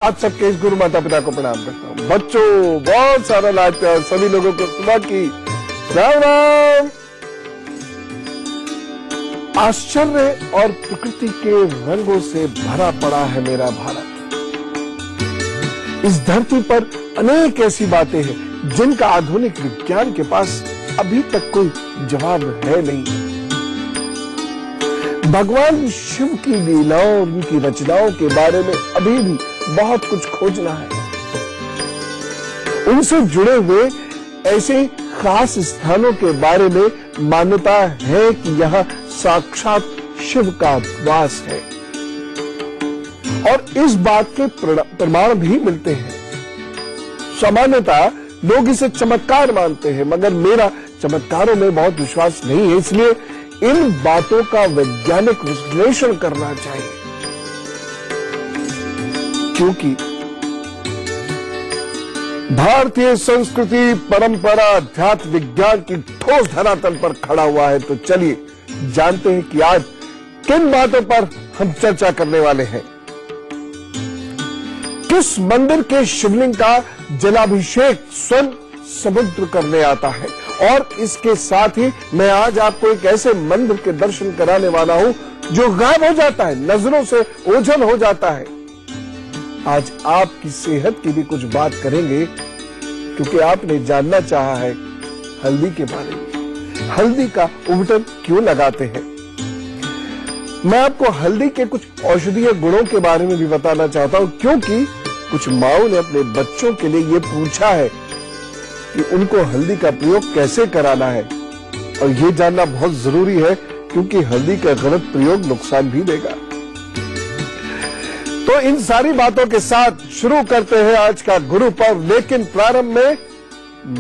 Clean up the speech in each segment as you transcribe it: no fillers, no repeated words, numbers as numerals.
आप सबके इस गुरु माता पिता को प्रणाम करता हूँ। बच्चों बहुत सारा लाड प्यार सभी लोगों को सुबह की राम राम। आश्चर्य और प्रकृति के रंगों से भरा पड़ा है मेरा भारत। इस धरती पर अनेक ऐसी बातें हैं जिनका आधुनिक विज्ञान के पास अभी तक कोई जवाब है नहीं। भगवान शिव की लीलाओं उनकी रचनाओं के बारे में अभी भी बहुत कुछ खोजना है। उनसे जुड़े हुए ऐसे खास स्थानों के बारे में मान्यता है कि यहां साक्षात शिव का वास है और इस बात के प्रमाण भी मिलते हैं। सामान्यतः लोग इसे चमत्कार मानते हैं, मगर मेरा चमत्कारों में बहुत विश्वास नहीं है, इसलिए इन बातों का वैज्ञानिक विश्लेषण करना चाहिए। क्योंकि भारतीय संस्कृति, परंपरा, अध्यात्म, विज्ञान की ठोस धरातल पर खड़ा हुआ है। तो चलिए जानते हैं कि आज किन बातों पर हम चर्चा करने वाले हैं। किस मंदिर के शिवलिंग का जलाभिषेक स्वयं समुद्र करने आता है, और इसके साथ ही मैं आज आपको एक ऐसे मंदिर के दर्शन कराने वाला हूं जो गायब हो जाता है, नजरों से ओझल हो जाता है। आज आपकी सेहत की भी कुछ बात करेंगे, क्योंकि आपने जानना चाहा है हल्दी के बारे में। हल्दी का उबटन क्यों लगाते हैं? मैं आपको हल्दी के कुछ औषधीय गुणों के बारे में भी बताना चाहता हूं, क्योंकि कुछ माओं ने अपने बच्चों के लिए यह पूछा है कि उनको हल्दी का प्रयोग कैसे कराना है, और यह जानना बहुत जरूरी है, क्योंकि हल्दी का गलत प्रयोग नुकसान भी देगा। तो इन सारी बातों के साथ शुरू करते हैं आज का गुरु पर्व। लेकिन प्रारंभ में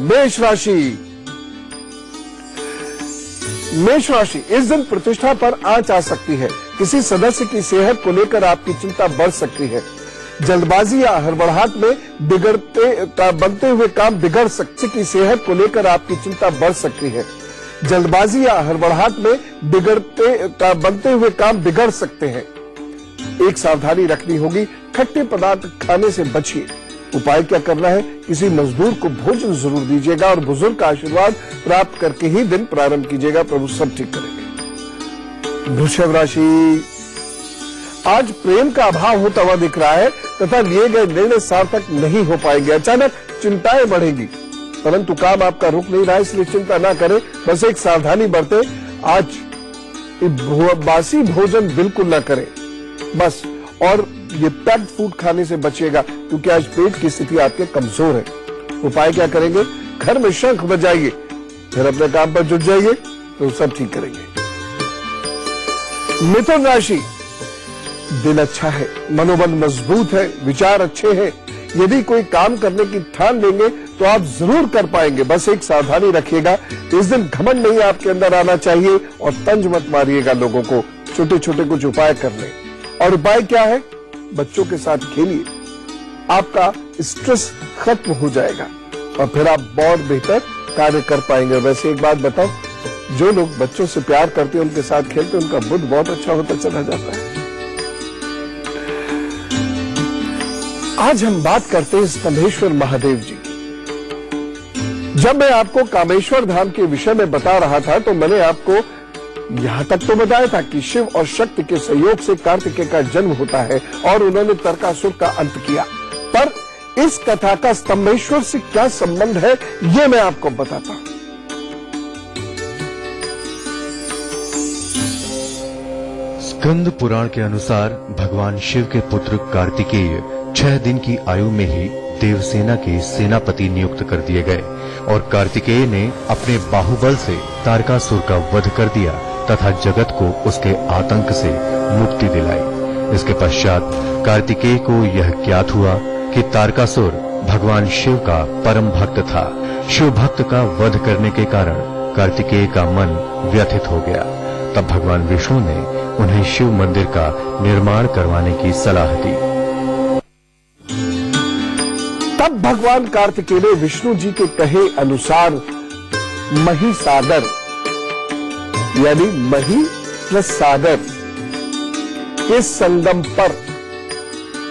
मेष राशि। मेष राशि इस दिन प्रतिष्ठा पर आंच आ सकती है। किसी सदस्य की सेहत को लेकर आपकी चिंता बढ़ सकती है। जल्दबाजी या हड़बड़ाहट में बनते हुए काम बिगड़ सकते की सेहत को लेकर आपकी चिंता बढ़ सकती है। जल्दबाजी या हड़बड़ाहट में बनते हुए काम बिगड़ सकते हैं। एक सावधानी रखनी होगी, खट्टे पदार्थ खाने से बचिए। उपाय क्या करना है? किसी मजदूर को भोजन जरूर दीजिएगा और बुजुर्ग का आशीर्वाद प्राप्त करके ही दिन प्रारंभ कीजिएगा। प्रभु सब ठीक करेंगे। वृषभ राशि, आज प्रेम का अभाव होता हुआ दिख रहा है तथा लिए गए निर्णय सार्थक नहीं हो पाएंगे। अचानक चिंताएं बढ़ेगी, परंतु काम आपका रुक नहीं रहा है, इसलिए चिंता ना करें। बस एक सावधानी बरतें। आज बासी भोजन बिल्कुल ना करें बस, और ये पैक्ड फूड खाने से बचिएगा, क्योंकि आज पेट की स्थिति आपके कमजोर है। उपाय क्या करेंगे? घर में शंख बजाइए, फिर अपने काम पर जुट जाइए, तो सब ठीक करेंगे। मिथुन राशि, दिन अच्छा है, मनोबल मजबूत है, विचार अच्छे हैं। यदि कोई काम करने की ठान लेंगे तो आप जरूर कर पाएंगे। बस एक सावधानी रखिएगा, इस दिन घमंड नहीं आपके अंदर आना चाहिए, और तंज मत मारिएगा लोगों को। छोटे छोटे कुछ उपाय कर लें। और उपाय क्या है? बच्चों के साथ खेलिए, आपका स्ट्रेस खत्म हो जाएगा और फिर आप बहुत बेहतर कार्य कर पाएंगे। वैसे एक बात बताओ, जो लोग बच्चों से प्यार करते हैं, उनके साथ खेलते हैं, उनका बुद्ध बहुत अच्छा होता चला जाता है। आज हम बात करते हैं स्तंभेश्वर महादेव जी की। जब मैं आपको कामेश्वर धाम के विषय में बता रहा था, तो मैंने आपको यहां तक तो बताया था कि शिव और शक्ति के सहयोग से कार्तिकेय का जन्म होता है और उन्होंने तारकासुर का अंत किया। पर इस कथा का स्तंभेश्वर से क्या संबंध है, ये मैं आपको बताता हूं। स्कंद पुराण के अनुसार भगवान शिव के पुत्र कार्तिकेय 6 दिन की आयु में ही देवसेना के सेनापति नियुक्त कर दिए गए, और कार्तिकेय ने अपने बाहुबल से तारकासुर का वध कर दिया तथा जगत को उसके आतंक से मुक्ति दिलाई। इसके पश्चात कार्तिकेय को यह ज्ञात हुआ कि तारकासुर भगवान शिव का परम भक्त था। शिव भक्त का वध करने के कारण कार्तिकेय का मन व्यथित हो गया। तब भगवान विष्णु ने उन्हें शिव मंदिर का निर्माण करवाने की सलाह दी। तब भगवान कार्तिकेय ने विष्णु जी के कहे अनुसार महिसागर यानी मही प्लस सागर के संगम पर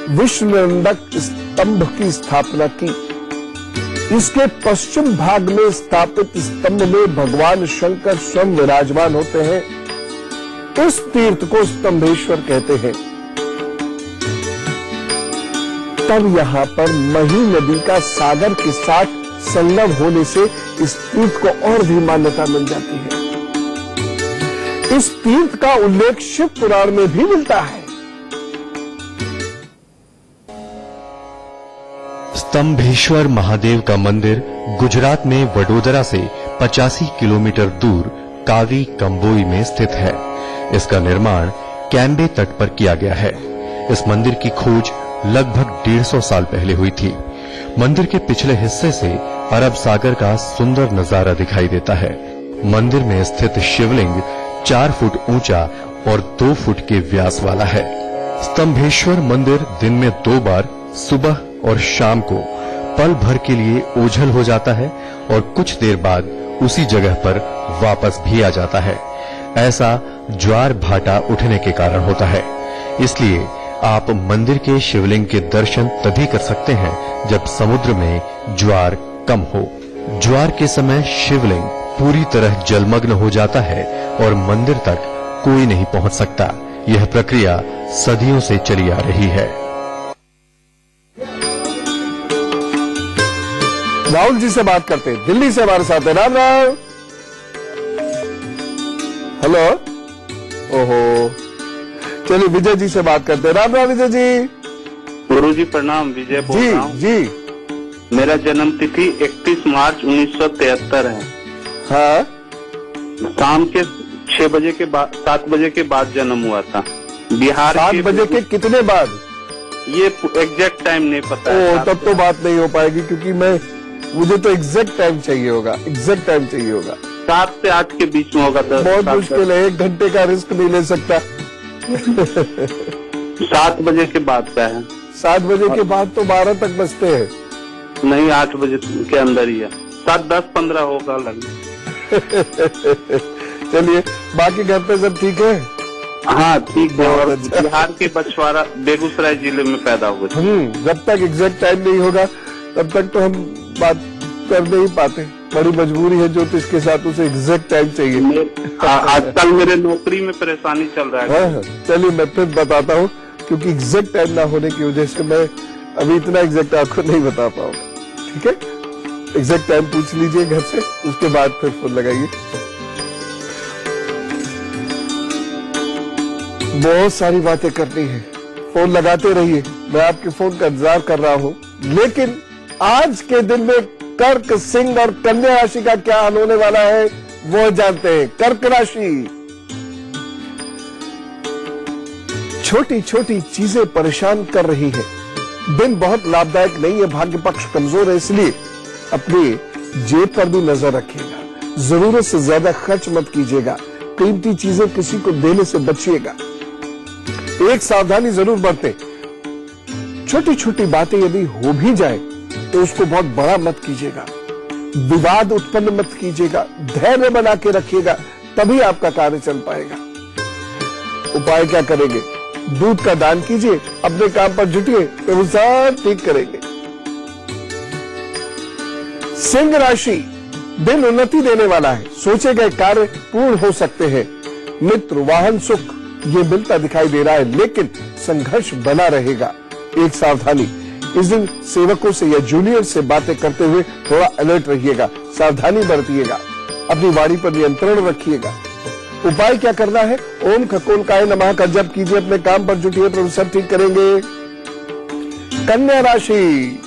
विष्णुनंदक स्तंभ की स्थापना की। इसके पश्चिम भाग में स्थापित स्तंभ में भगवान शंकर स्वयं विराजमान होते हैं। इस तीर्थ को स्तंभेश्वर कहते हैं। तब यहां पर मही नदी का सागर के साथ संगम होने से इस तीर्थ को और भी मान्यता मिल जाती है। इस तीर्थ का उल्लेख शिव पुराण में भी मिलता है। स्तंभेश्वर महादेव का मंदिर गुजरात में वडोदरा से 85 किलोमीटर दूर कावी कंबोई में स्थित है। इसका निर्माण कैम्बे तट पर किया गया है। इस मंदिर की खोज लगभग 150 साल पहले हुई थी। मंदिर के पिछले हिस्से से अरब सागर का सुंदर नजारा दिखाई देता है। मंदिर में स्थित शिवलिंग 4 फुट ऊंचा और 2 फुट के व्यास वाला है। स्तंभेश्वर मंदिर दिन में 2 बार सुबह और शाम को पल भर के लिए ओझल हो जाता है और कुछ देर बाद उसी जगह पर वापस भी आ जाता है। ऐसा ज्वार भाटा उठने के कारण होता है। इसलिए आप मंदिर के शिवलिंग के दर्शन तभी कर सकते हैं जब समुद्र में ज्वार कम हो। ज्वार के समय शिवलिंग पूरी तरह जलमग्न हो जाता है और मंदिर तक कोई नहीं पहुंच सकता। यह प्रक्रिया सदियों से चली आ रही है। राहुल जी से बात करते हैं, दिल्ली से हमारे साथ है। राम राम। हेलो। ओहो, चलिए विजय जी से बात करते हैं। राम राम विजय जी। गुरु जी प्रणाम। विजय बोल रहा हूँ। जी। मेरा जन्म तिथि 31 मार्च 1973 है। हाँ। शाम के 6 बजे के बाद 7 बजे के बाद जन्म हुआ था। बिहार 7 बजे के कितने बाद? ये एग्जैक्ट टाइम नहीं पता है। तब तो बात नहीं हो पाएगी क्योंकि मुझे तो एग्जैक्ट टाइम चाहिए होगा। एग्जैक्ट टाइम चाहिए होगा। 7 से 8 के बीच में होगा। बहुत मुश्किल है, 1 घंटे का रिस्क नहीं ले सकता। 7 बजे के बाद का है। 7 बजे के बाद तो 12 तक बजते हैं। नहीं, 8 बजे के अंदर ही है। 7, 10, 15 होगा लगभग। चलिए, बाकी घर पे सब ठीक है? हाँ ठीक है। और अच्छा। बिहार के बछवाड़ा बेगूसराय जिले में पैदा हुए थे। जब तक एग्जैक्ट टाइम नहीं होगा तब तक तो हम बात कर नहीं पाते। बड़ी मजबूरी है ज्योतिष के साथ, उसे एग्जैक्ट टाइम चाहिए। आजकल मेरे नौकरी में परेशानी चल रहा है। हाँ, चलिए मैं फिर बताता हूँ क्योंकि एग्जैक्ट टाइम ना होने की वजह से मैं अभी इतना एग्जैक्ट आपको नहीं बता पाऊंगा। ठीक है, एग्जैक्ट टाइम पूछ लीजिए घर से, उसके बाद फिर फोन लगाइए। बहुत सारी बातें करनी है, फोन लगाते रहिए। मैं आपके फोन का इंतजार कर रहा हूँ। लेकिन आज के दिन में कर्क, सिंह और कन्या राशि का क्या हाल होने वाला है वो जानते हैं। कर्क राशि, छोटी छोटी चीजें परेशान कर रही है। दिन बहुत लाभदायक नहीं है, भाग्य पक्ष कमजोर है, इसलिए अपनी जेब पर भी नजर रखिएगा। जरूरत से ज्यादा खर्च मत कीजिएगा। कीमती चीजें किसी को देने से बचिएगा। एक सावधानी जरूर बरतें। छोटी छोटी बातें यदि हो भी जाए तो उसको बहुत बड़ा मत कीजिएगा। विवाद उत्पन्न मत कीजिएगा। धैर्य बना के रखिएगा, तभी आपका कार्य चल पाएगा। उपाय क्या करेंगे? दूध का दान कीजिए, अपने काम पर जुटिए, तो वो सब ठीक करेंगे। सिंह राशि, दिन उन्नति देने वाला है। सोचे गए कार्य पूर्ण हो सकते हैं। मित्र, वाहन सुख ये मिलता दिखाई दे रहा है, लेकिन संघर्ष बना रहेगा। एक सावधानी, इस दिन सेवकों से या जूनियर से बातें करते हुए थोड़ा अलर्ट रहिएगा। सावधानी बरतिएगा। अपनी वाणी पर नियंत्रण रखिएगा। उपाय क्या करना है? ओम खकोलकाय नमः का जप कीजिए, अपने काम पर जुटिए, प्रभु सब ठीक करेंगे। कन्या राशि,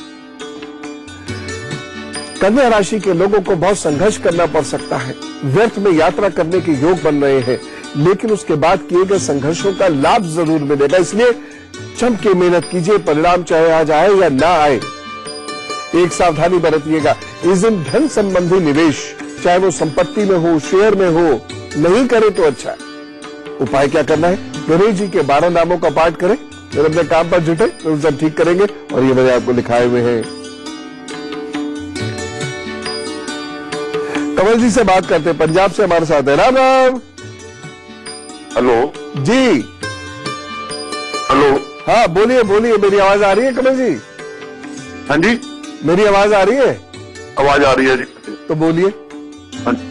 कन्या राशि के लोगों को बहुत संघर्ष करना पड़ सकता है। व्यर्थ में यात्रा करने के योग बन रहे हैं, लेकिन उसके बाद किए गए संघर्षों का लाभ जरूर मिलेगा। इसलिए जम के मेहनत कीजिए, परिणाम चाहे आज आए या ना आए। एक सावधानी बरतिएगा। इस दिन धन संबंधी निवेश, चाहे वो संपत्ति में हो, शेयर में हो, नहीं करे तो अच्छा। उपाय क्या करना है? गणेश जी के 12 नामों का पाठ करें, फिर अपने काम पर जुटे, तो सब ठीक करेंगे। और ये मैंने आपको लिखाए हुए हैं। कमल जी से बात करते हैं, पंजाब से हमारे साथ है। राम राम। हेलो जी। हेलो। हाँ बोलिए बोलिए, मेरी आवाज आ रही है कमल जी? हाँ जी, मेरी आवाज आ रही है? आवाज आ रही है जी। तो बोलिए। हाँ जी,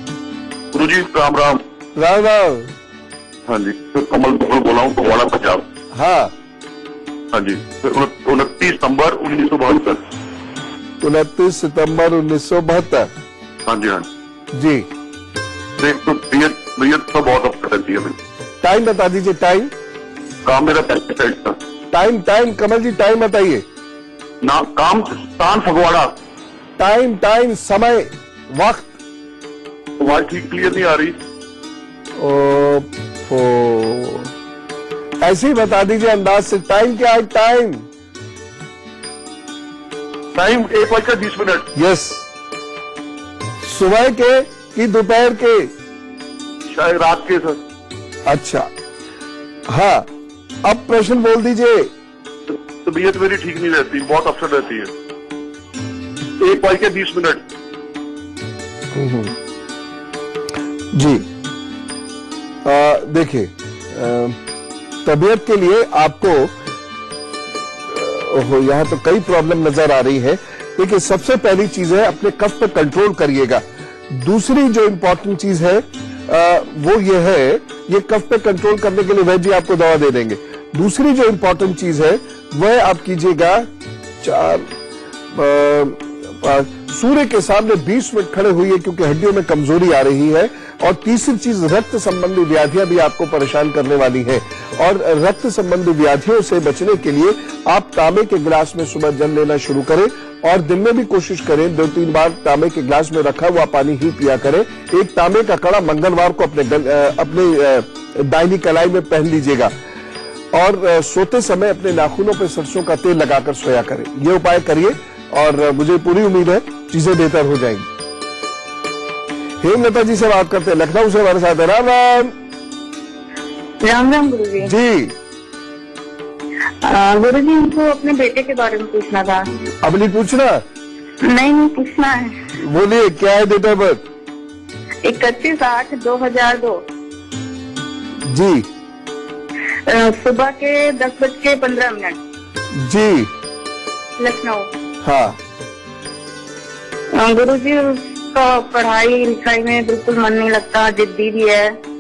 गुरु जी राम राम। राम राम। हाँ जी, तो कमल बोला हूँ, फगवाड़ा पंजाब। हाँ हाँ जी, 29 सितंबर 1972। 29 सितंबर 1972। हाँ जी, हाँ जी। देख तो तबीयत तो बहुत अपसेट रहती है मेरी। टाइम बता दीजिए, टाइम। काम मेरा पेस्टिसाइड था। टाइम कमल जी, टाइम बताइए। ना काम स्थान फगवाड़ा। टाइम समय वक्त। आवाज ठीक क्लियर नहीं आ रही। ओफो, ऐसे ही बता दीजिए अंदाज से। टाइम क्या है? Time time 1:20। यस। सुबह के कि दोपहर के? शायद रात के सर। अच्छा, हाँ अब प्रश्न बोल दीजिए। तबीयत मेरी ठीक नहीं रहती, बहुत अपसेट रहती है। 1:20। जी देखिए, तबीयत के लिए आपको यहाँ तो कई प्रॉब्लम नजर आ रही है। देखिए, सबसे पहली चीज है अपने कफ पे कंट्रोल करिएगा। दूसरी जो इंपॉर्टेंट चीज है वो ये है, ये कफ पे कंट्रोल करने के लिए वैद्य जी आपको दवा दे देंगे। दूसरी जो इंपॉर्टेंट चीज है वह आप कीजिएगा 4 सूर्य के सामने 20 मिनट खड़े हुई है, क्योंकि हड्डियों में कमजोरी आ रही है। और तीसरी चीज, रक्त संबंधी व्याधियां भी आपको परेशान करने वाली है। और रक्त संबंधी व्याधियों से बचने के लिए आप तांबे के गिलास में सुबह जल लेना शुरू करें, और दिन में भी कोशिश करें 2-3 बार तांबे के गिलास में रखा हुआ पानी ही पिया करें। एक तांबे का कड़ा मंगलवार को अपने दाहिनी कलाई में पहन लीजिएगा, और सोते समय अपने नाखूनों पर सरसों का तेल लगाकर सोया करें। ये उपाय करिए और मुझे पूरी उम्मीद है चीजें बेहतर हो जाएंगी। हेमलता जी से बात करते हैं, लखनऊ से हमारे साथ है। राम राम। राम राम गुरु जी। जी गुरु जी, हमको अपने बेटे के बारे में पूछना था। अब नहीं पूछना? नहीं पूछना है। बोलिए, क्या है डेट ऑफ बर्थ? 31/8/2002। जी। सुबह के 10:15। जी। लखनऊ। हाँ। गुरु जी, उसका पढ़ाई लिखाई में बिल्कुल मन नहीं लगता, जिद्दी भी है।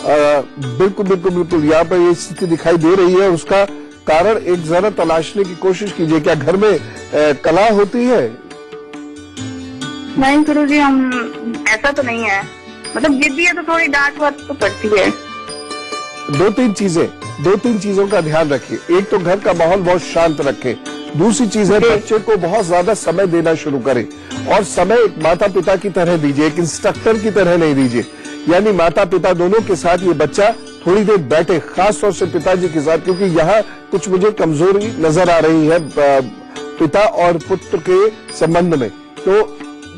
बिल्कुल बिल्कुल बिल्कुल, यहाँ पर ये स्थिति दिखाई दे रही है। उसका कारण एक जरा तलाशने की कोशिश कीजिए। क्या घर में कला होती है? नहीं गुरु जी, हम ऐसा तो नहीं है, मतलब जिद्दी है तो थोड़ी डांट वाट तो पड़ती है। 2-3 चीजों का ध्यान रखिए। एक तो घर का माहौल बहुत शांत रखें। दूसरी चीज है, बच्चे को बहुत ज्यादा समय देना शुरू करें, और समय एक माता पिता की तरह दीजिए, एक इंस्ट्रक्टर की तरह नहीं दीजिए। यानी माता पिता दोनों के साथ ये बच्चा थोड़ी देर बैठे, खास तौर से पिताजी के साथ, क्योंकि यहाँ कुछ मुझे कमजोरी नजर आ रही है पिता और पुत्र के संबंध में। तो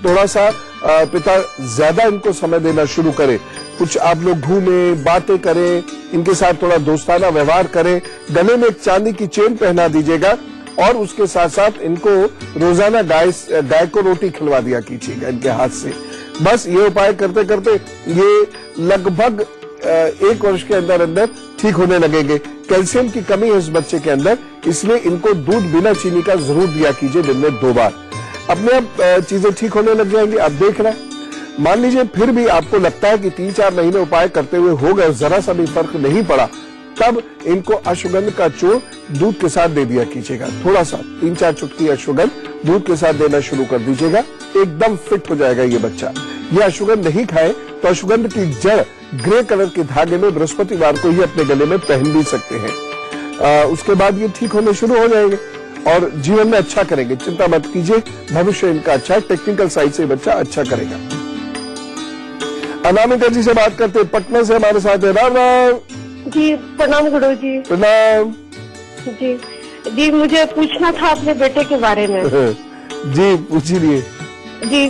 थोड़ा सा पिता ज्यादा इनको समय देना शुरू करे। कुछ आप लोग घूमें, बातें करें, इनके साथ थोड़ा दोस्ताना व्यवहार करें। गले में एक चांदी की चेन पहना दीजिएगा, और उसके साथ साथ इनको रोजाना गाय को रोटी खिलवा दिया कीजिएगा इनके हाथ से। बस ये उपाय करते करते ये लगभग 1 वर्ष के अंदर अंदर ठीक होने लगेंगे। कैल्शियम की कमी है इस बच्चे के अंदर, इसलिए इनको दूध बिना चीनी का जरूर दिया कीजिए, दिन में 2 बार। अपने आप चीजें ठीक होने लग जाएंगी। आप देख रहे हैं। मान लीजिए फिर भी आपको लगता है कि 3-4 महीने उपाय करते हुए हो गए, जरा सा भी फर्क नहीं पड़ा, तब इनको अश्वगंध का चूर्ण दूध के साथ दे दिया कीजिएगा। थोड़ा सा 3-4 चुटकी अश्वगंध दूध के साथ देना शुरू कर दीजिएगा, एकदम फिट हो जाएगा ये बच्चा। ये अश्वगंध नहीं खाए तो अश्वगंध की जड़ ग्रे कलर के धागे में बृहस्पतिवार को ही अपने गले में पहन भी सकते हैं। उसके बाद ये ठीक होने शुरू हो जाएंगे और जीवन में अच्छा करेंगे। चिंता मत कीजिए, भविष्य इनका अच्छा है। टेक्निकल साइड से बच्चा अच्छा करेगा। अनामिका जी से बात करते हैं, पटना से हमारे साथ है। राम राम जी। प्रणाम गुरु जी। प्रणाम जी जी, मुझे पूछना था अपने बेटे के बारे में। जी पूछिए। जी,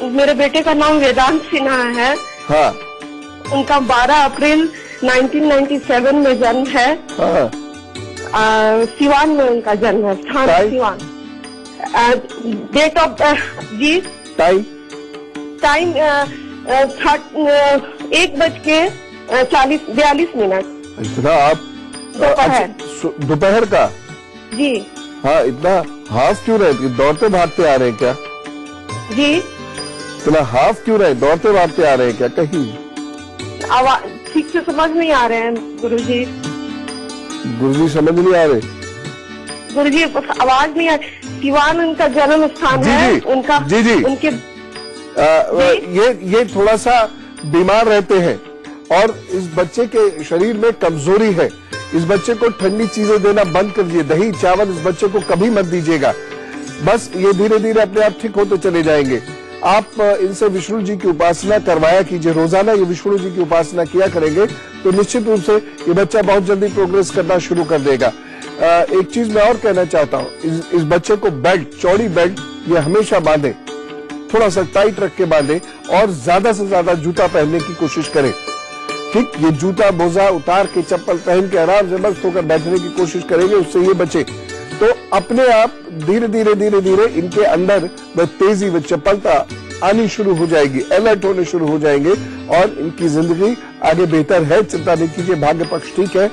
मेरे बेटे का नाम वेदांत सिन्हा है। हाँ। उनका 12 अप्रैल 1997 में जन्म है। हाँ। सिवान में उनका जन्म है, स्थान सिवान। डेट ऑफ जी टाइम 1:42 इतना आप दोपहर दोपहर का? जी हाँ, इतना हाफ क्यों रहे? दौड़ते भागते आ रहे हैं क्या? जी इतना हाफ क्यों रहे? दौड़ते भागते आ रहे हैं क्या कहीं? आवाज ठीक से समझ नहीं आ रहे हैं गुरुजी। गुरुजी समझ नहीं आ रहे? गुरुजी आवाज नहीं आ रही। सिवान उनका जन्म स्थान जी, है। जी, उनका जी, जी। उनके ये थोड़ा सा बीमार रहते हैं और इस बच्चे के शरीर में कमजोरी है। इस बच्चे को ठंडी चीजें देना बंद कर दीजिए। दही चावल इस बच्चे को कभी मत दीजिएगा। बस ये धीरे धीरे अपने आप ठीक होते चले जाएंगे। आप इनसे विष्णु जी की उपासना करवाया कीजिए। रोजाना ये विष्णु जी की उपासना किया करेंगे तो निश्चित रूप से ये बच्चा बहुत जल्दी प्रोग्रेस करना शुरू कर देगा। एक चीज मैं और कहना चाहता हूँ, इस बच्चे को बेल्ट, चौड़ी बेल्ट ये हमेशा बांधे, थोड़ा सा टाइट रख के बांधे और ज्यादा से ज्यादा जूता पहनने की कोशिश करें। ठीक, ये जूता मोजा उतार के चप्पल पहन के आराम से मस्त होकर बैठने की कोशिश करेंगे, उससे ये बचे तो अपने आप धीरे धीरे इनके अंदर वह तेजी व चपलता आनी शुरू हो जाएगी, अलर्ट होने शुरू हो जाएंगे और इनकी जिंदगी आगे बेहतर है। चिंता नहीं कीजिए, भाग्य पक्ष ठीक है।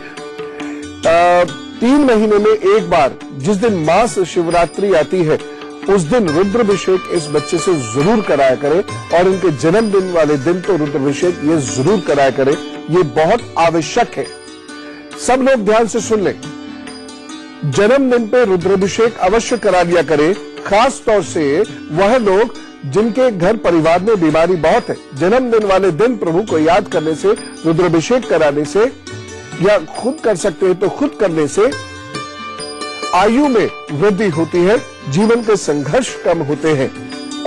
3 महीने में एक बार जिस दिन मास शिवरात्रि आती है उस दिन रुद्राभिषेक इस बच्चे से जरूर कराया करें और इनके जन्मदिन वाले दिन तो रुद्राभिषेक ये जरूर कराया करें। ये बहुत आवश्यक है। सब लोग ध्यान से सुन लें, जन्मदिन पे रुद्राभिषेक अवश्य करा लिया करें। खास तौर से वह लोग जिनके घर परिवार में बीमारी बहुत है, जन्मदिन वाले दिन प्रभु को याद करने से, रुद्राभिषेक कराने से या खुद कर सकते हैं तो खुद करने से आयु में वृद्धि होती है, जीवन के संघर्ष कम होते हैं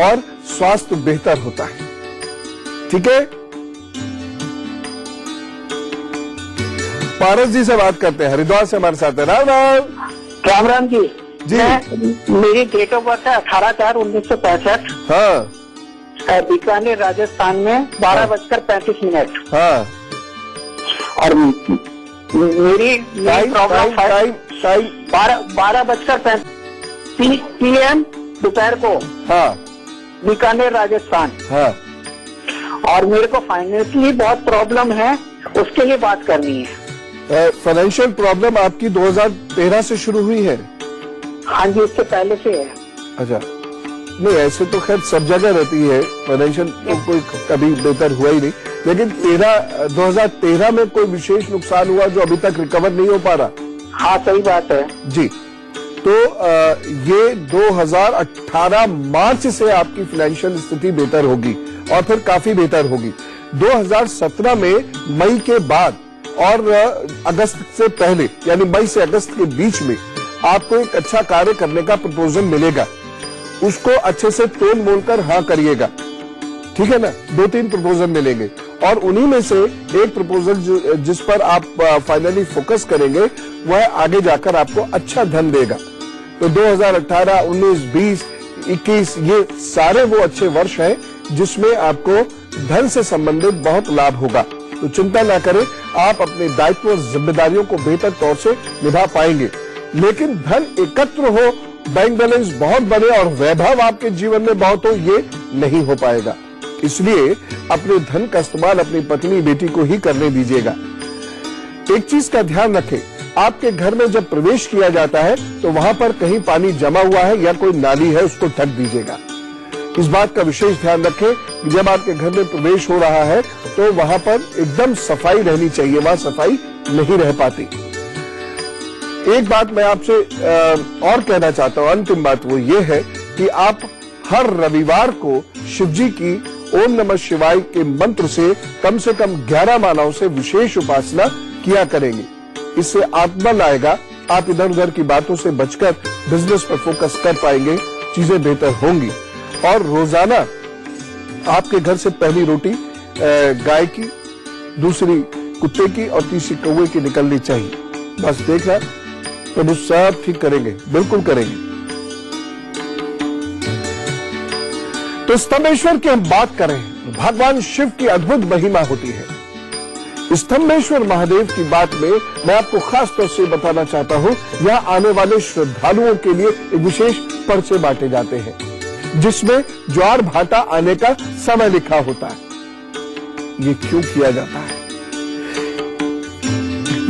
और स्वास्थ्य बेहतर होता है। ठीक है, पारस जी से बात करते हैं, हरिद्वार से हमारे साथ है। राम राम। राम राम जी। जी। मेरी डेट ऑफ बर्थ है 18/4/1965। हाँ। बीकानेर राजस्थान में 12:35। हाँ। और मेरी प्रॉब्लम टाइम 12:35 PM दोपहर को। हाँ। बीकानेर राजस्थान। हाँ। और मेरे को फाइनेंशियली बहुत प्रॉब्लम है, उसके लिए बात करनी है। फाइनेंशियल प्रॉब्लम आपकी 2013 से शुरू हुई है? हाँ जी, उससे पहले से है। अच्छा, नहीं ऐसे तो खैर सब जगह रहती है, फाइनेंशियल तो कोई कभी बेहतर हुआ ही नहीं, लेकिन 2013 में कोई विशेष नुकसान हुआ जो अभी तक रिकवर नहीं हो पा रहा? हाँ सही बात है जी। तो ये 2018 मार्च से आपकी फाइनेंशियल स्थिति बेहतर होगी और फिर काफी बेहतर होगी। 2017 में मई के बाद और अगस्त से पहले, यानी मई से अगस्त के बीच में आपको एक अच्छा कार्य करने का प्रपोजल मिलेगा। उसको अच्छे से तोल मोल कर हाँ करिएगा, ठीक है ना। 2-3 प्रपोजल मिलेंगे और उन्हीं में से एक प्रपोजल जिस पर आप फाइनली फोकस करेंगे वह आगे जाकर आपको अच्छा धन देगा। तो 2018, 19, 20, 21 ये सारे वो अच्छे वर्ष हैं जिसमें आपको धन से संबंधित बहुत लाभ होगा। तो चिंता ना करें, आप अपने दायित्व और जिम्मेदारियों को बेहतर तौर से निभा पाएंगे। लेकिन धन एकत्र हो, बैंक बैलेंस बहुत बने और वैभव आपके जीवन में बहुत हो, ये नहीं हो पाएगा। इसलिए अपने धन का इस्तेमाल अपनी पत्नी बेटी को ही करने दीजिएगा। एक चीज का ध्यान रखें, आपके घर में जब प्रवेश किया जाता है तो वहां पर कहीं पानी जमा हुआ है या कोई नाली है उसको ढक दीजिएगा। इस बात का विशेष ध्यान रखें कि जब आपके घर में प्रवेश हो रहा है तो वहां पर एकदम सफाई रहनी चाहिए, वहां सफाई नहीं रह पाती। एक बात मैं आपसे और कहना चाहता हूं, अंतिम बात वो ये है कि आप हर रविवार को शिव जी की ओम नमः शिवाय के मंत्र से कम 11 मालाओं से विशेष उपासना किया करेंगे। इससे आत्मबल आएगा, आप इधर उधर की बातों से बचकर बिजनेस पर फोकस कर पाएंगे, चीजें बेहतर होंगी। और रोजाना आपके घर से पहली रोटी गाय की, दूसरी कुत्ते की और तीसरी कौवे की निकलनी चाहिए। बस देखना, प्रभु सब ठीक करेंगे, बिल्कुल करेंगे। तो स्तंभेश्वर की हम बात करें, भगवान शिव की अद्भुत महिमा होती है। स्तंभेश्वर महादेव की बात में मैं आपको खास तौर से बताना चाहता हूं, यहां आने वाले श्रद्धालुओं के लिए एक विशेष पर्चे बांटे जाते हैं जिसमें ज्वार भाटा आने का समय लिखा होता है। ये क्यों किया जाता है?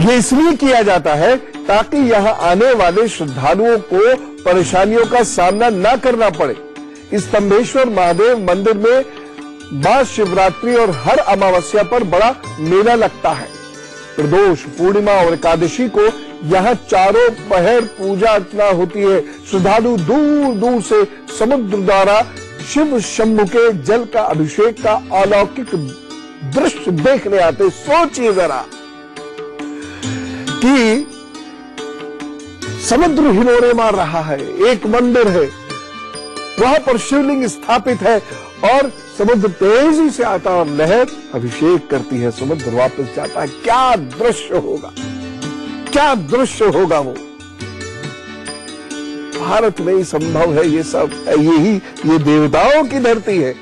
ये इसलिए किया जाता है ताकि यहां आने वाले श्रद्धालुओं को परेशानियों का सामना न करना पड़े। इस स्तंभेश्वर महादेव मंदिर में महाशिवरात्रि और हर अमावस्या पर बड़ा मेला लगता है। प्रदोष, पूर्णिमा और एकादशी को यहाँ चारों पहर पूजा अर्चना होती है। श्रद्धालु दूर दूर से समुद्र द्वारा शिव शंभु के जल का अभिषेक का अलौकिक दृश्य देखने आते। सोचिए जरा कि समुद्र हिलोरे मार रहा है, एक मंदिर है, वहां पर शिवलिंग स्थापित है और समुद्र तेजी से आता और लहर अभिषेक करती है, समुद्र वापस जाता है। क्या दृश्य होगा, क्या दृश्य होगा वो। भारत में ही संभव है ये सब, ये देवताओं की धरती है।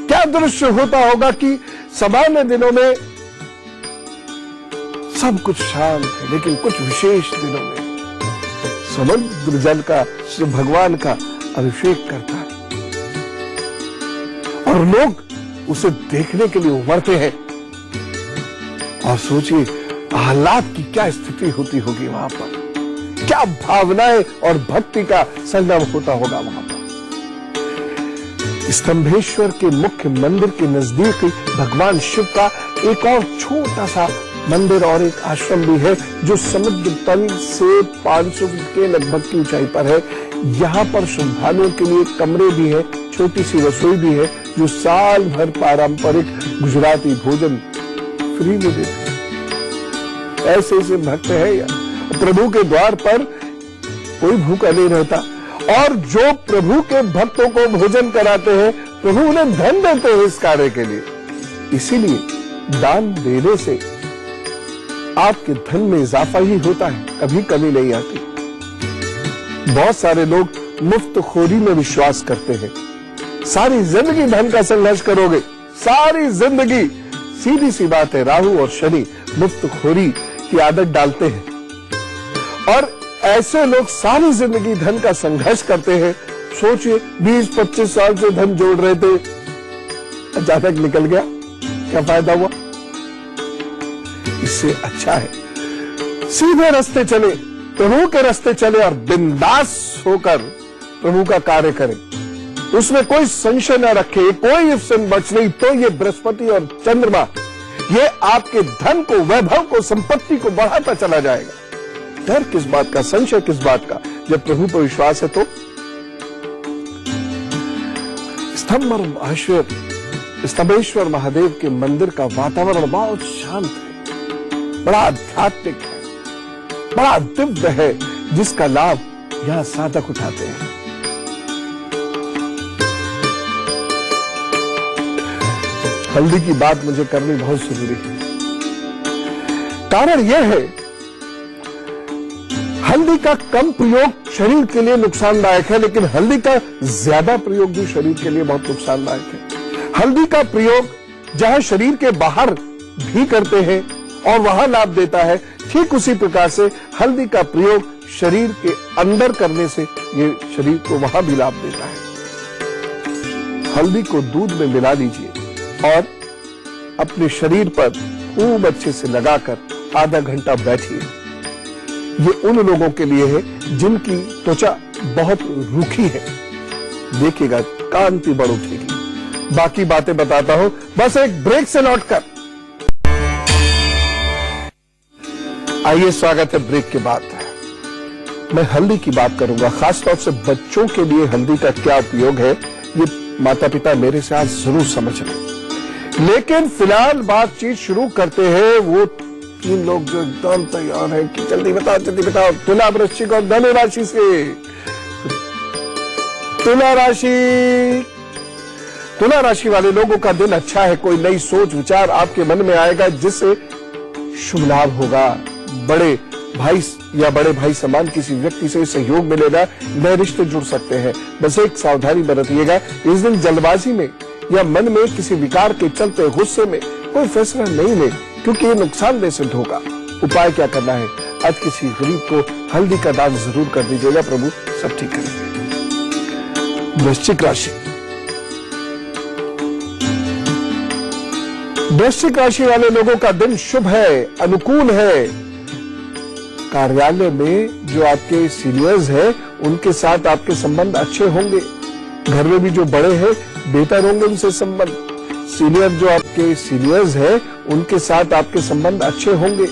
क्या दृश्य होता होगा कि सामान्य दिनों में सब कुछ शांत है, लेकिन कुछ विशेष दिनों में समुद्र जल का श्री भगवान का अभिषेक करता है और लोग उसे देखने के लिए उमड़ते हैं। और सोचिए आह्लाद की क्या स्थिति होती होगी वहां पर, क्या भावनाएं और भक्ति का संगम होता होगा वहां पर। स्तंभेश्वर के मुख्य मंदिर के नजदीक भगवान शिव का एक और छोटा सा मंदिर और एक आश्रम भी है जो समुद्र तल से 500 फीट के लगभग की ऊंचाई पर है। यहाँ पर श्रद्धालुओं के लिए कमरे भी है, छोटी सी रसोई भी है जो साल भर पारंपरिक गुजराती भोजन फ्री में देते हैं। ऐसे ऐसे भक्त है यार, प्रभु के द्वार पर कोई भूखा नहीं रहता और जो प्रभु के भक्तों को भोजन कराते हैं प्रभु उन्हें धन देते हैं इस कार्य के लिए। इसीलिए दान देने से आपके धन में इजाफा ही होता है, कभी कमी नहीं आती। बहुत सारे लोग मुफ्तखोरी में विश्वास करते हैं। सारी जिंदगी धन का संघर्ष करोगे, सारी जिंदगी। सीधी सी बात है, राहु और शनि मुफ्तखोरी की आदत डालते हैं और ऐसे लोग सारी जिंदगी धन का संघर्ष करते हैं। सोचिए 20-25 साल से धन जोड़ रहे थे, अचानक निकल गया, क्या फायदा हुआ। इससे अच्छा है सीधे रास्ते चले, प्रभु के रास्ते चले और बिंदास होकर प्रभु का कार्य करें, उसमें कोई संशय न रखे, कोई इफ्स एंड बट्स नहीं। तो ये बृहस्पति और चंद्रमा ये आपके धन को, वैभव को, संपत्ति को बढ़ाता चला जाएगा। डर किस बात का, संशय किस बात का, जब प्रभु पर विश्वास है तो। स्तंभेश्वर महादेव के मंदिर का वातावरण बहुत शांत है, बड़ा आध्यात्मिक है, बड़ा दिव्य है, जिसका लाभ यहां साधक उठाते हैं। हल्दी की बात मुझे करनी बहुत जरूरी है। कारण यह है हल्दी का कम प्रयोग शरीर के लिए नुकसानदायक है, लेकिन हल्दी का ज्यादा प्रयोग भी शरीर के लिए बहुत नुकसानदायक है। हल्दी का प्रयोग जहां शरीर के बाहर भी करते हैं और वहां लाभ देता है, ठीक उसी प्रकार से हल्दी का प्रयोग शरीर के अंदर करने से ये शरीर को वहां भी लाभ देता है। हल्दी को दूध में मिला लीजिए और अपने शरीर पर खूब अच्छे से लगाकर आधा घंटा बैठिए। ये उन लोगों के लिए है जिनकी त्वचा बहुत रूखी है, देखिएगा कांति बढ़ उठेगी। बाकी बातें बताता हूं बस एक ब्रेक से लौटकर। आइए, स्वागत है ब्रेक के बाद। मैं हल्दी की बात करूंगा, खासतौर से बच्चों के लिए हल्दी का क्या उपयोग है ये माता पिता मेरे से आज जरूर समझ लें। लेकिन फिलहाल बातचीत शुरू करते हैं वो तीन लोग जो एकदम तैयार है कि जल्दी बताओ जल्दी बताओ। तुला, वृश्चिक और धनु राशि से। तुला राशि वाले लोगों का दिन अच्छा है, कोई नई सोच विचार आपके मन में आएगा जिससे शुभ लाभ होगा। बड़े भाई या बड़े भाई समान किसी व्यक्ति से सहयोग मिलेगा, नए रिश्ते जुड़ सकते हैं। बस एक सावधानी बरतिएगा, इस दिन जल्दबाजी में या मन में किसी विकार के चलते गुस्से में कोई फैसला नहीं ले, क्योंकि ये नुकसानदेह सिद्ध होगा। उपाय क्या करना है, आज किसी गरीब को हल्दी का दान जरूर कर दीजिएगा, प्रभु सब ठीक करेंगे। वृश्चिक राशि। वृश्चिक राशि वाले लोगों का दिन शुभ है, अनुकूल है। कार्यालय में जो आपके सीनियर्स हैं उनके साथ आपके संबंध अच्छे होंगे। घर में भी जो बड़े हैं बेहतर होंगे उनसे संबंध। सीनियर जो आपके सीनियर्स हैं उनके साथ आपके संबंध अच्छे होंगे।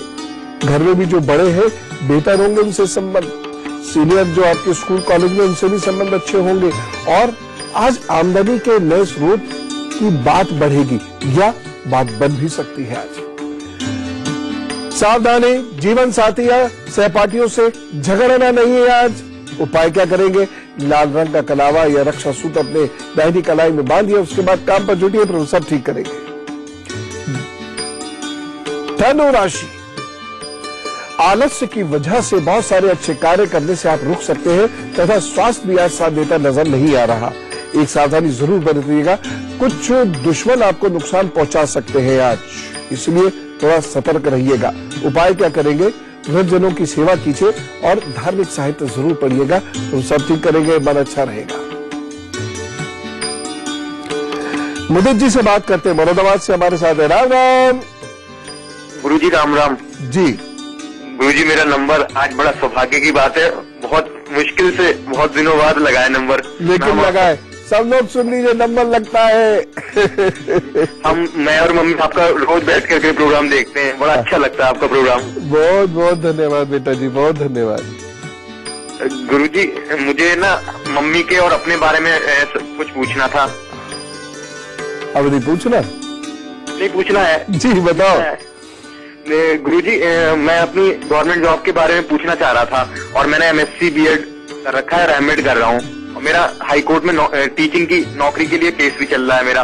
घर में भी जो बड़े हैं बेहतर होंगे उनसे संबंध। सीनियर जो आपके स्कूल कॉलेज में उनसे भी संबंध अच्छे होंगे। और आज आमदनी के नए स्रोत की बात बढ़ेगी या बात बन भी सकती है। आज सावधानी, जीवन साथी या सहपाठियों से झगड़ना नहीं है। आज उपाय क्या करेंगे? लाल रंग का कलावा या रक्षा सूत्र अपने दाहिनी कलाई में बांधिए, उसके बाद काम पर जुटिए, फिर सब ठीक करेंगे। धनु राशि, आलस्य की वजह से बहुत सारे अच्छे कार्य करने से आप रुक सकते हैं तथा स्वास्थ्य भी आज साथ देता नजर नहीं आ रहा। एक सावधानी जरूर बरतिएगा, कुछ दुश्मन आपको नुकसान पहुंचा सकते हैं आज, इसलिए थोड़ा सतर्क रहिएगा। उपाय क्या करेंगे? वृद्धजनों की सेवा कीजिए और धार्मिक साहित्य जरूर पढ़िएगा, तो सब ठीक करेंगे, मन अच्छा रहेगा। मुदित जी से बात करते हैं, मुरादाबाद से हमारे साथ है। राम राम गुरुजी, राम राम जी। गुरुजी, मेरा नंबर आज बड़ा सौभाग्य की बात है, बहुत मुश्किल से बहुत दिनों बाद लगा है नंबर, लेकिन लगाए। सब लोग सुन लीजिए, नंबर लगता है। मैं और मम्मी आपका रोज बैठ करके प्रोग्राम देखते हैं, बड़ा अच्छा लगता है आपका प्रोग्राम। बहुत बहुत धन्यवाद बेटा जी, बहुत धन्यवाद। गुरुजी, मुझे ना मम्मी के और अपने बारे में कुछ पूछना था। अब नहीं पूछना? नहीं पूछना है जी, बताओ। गुरुजी, मैं अपनी गवर्नमेंट जॉब के बारे में पूछना चाह रहा था और मैंने MSc BEd कर रखा है, एमएड कर रहा हूँ। मेरा हाई कोर्ट में टीचिंग की नौकरी के लिए केस भी चल रहा है मेरा।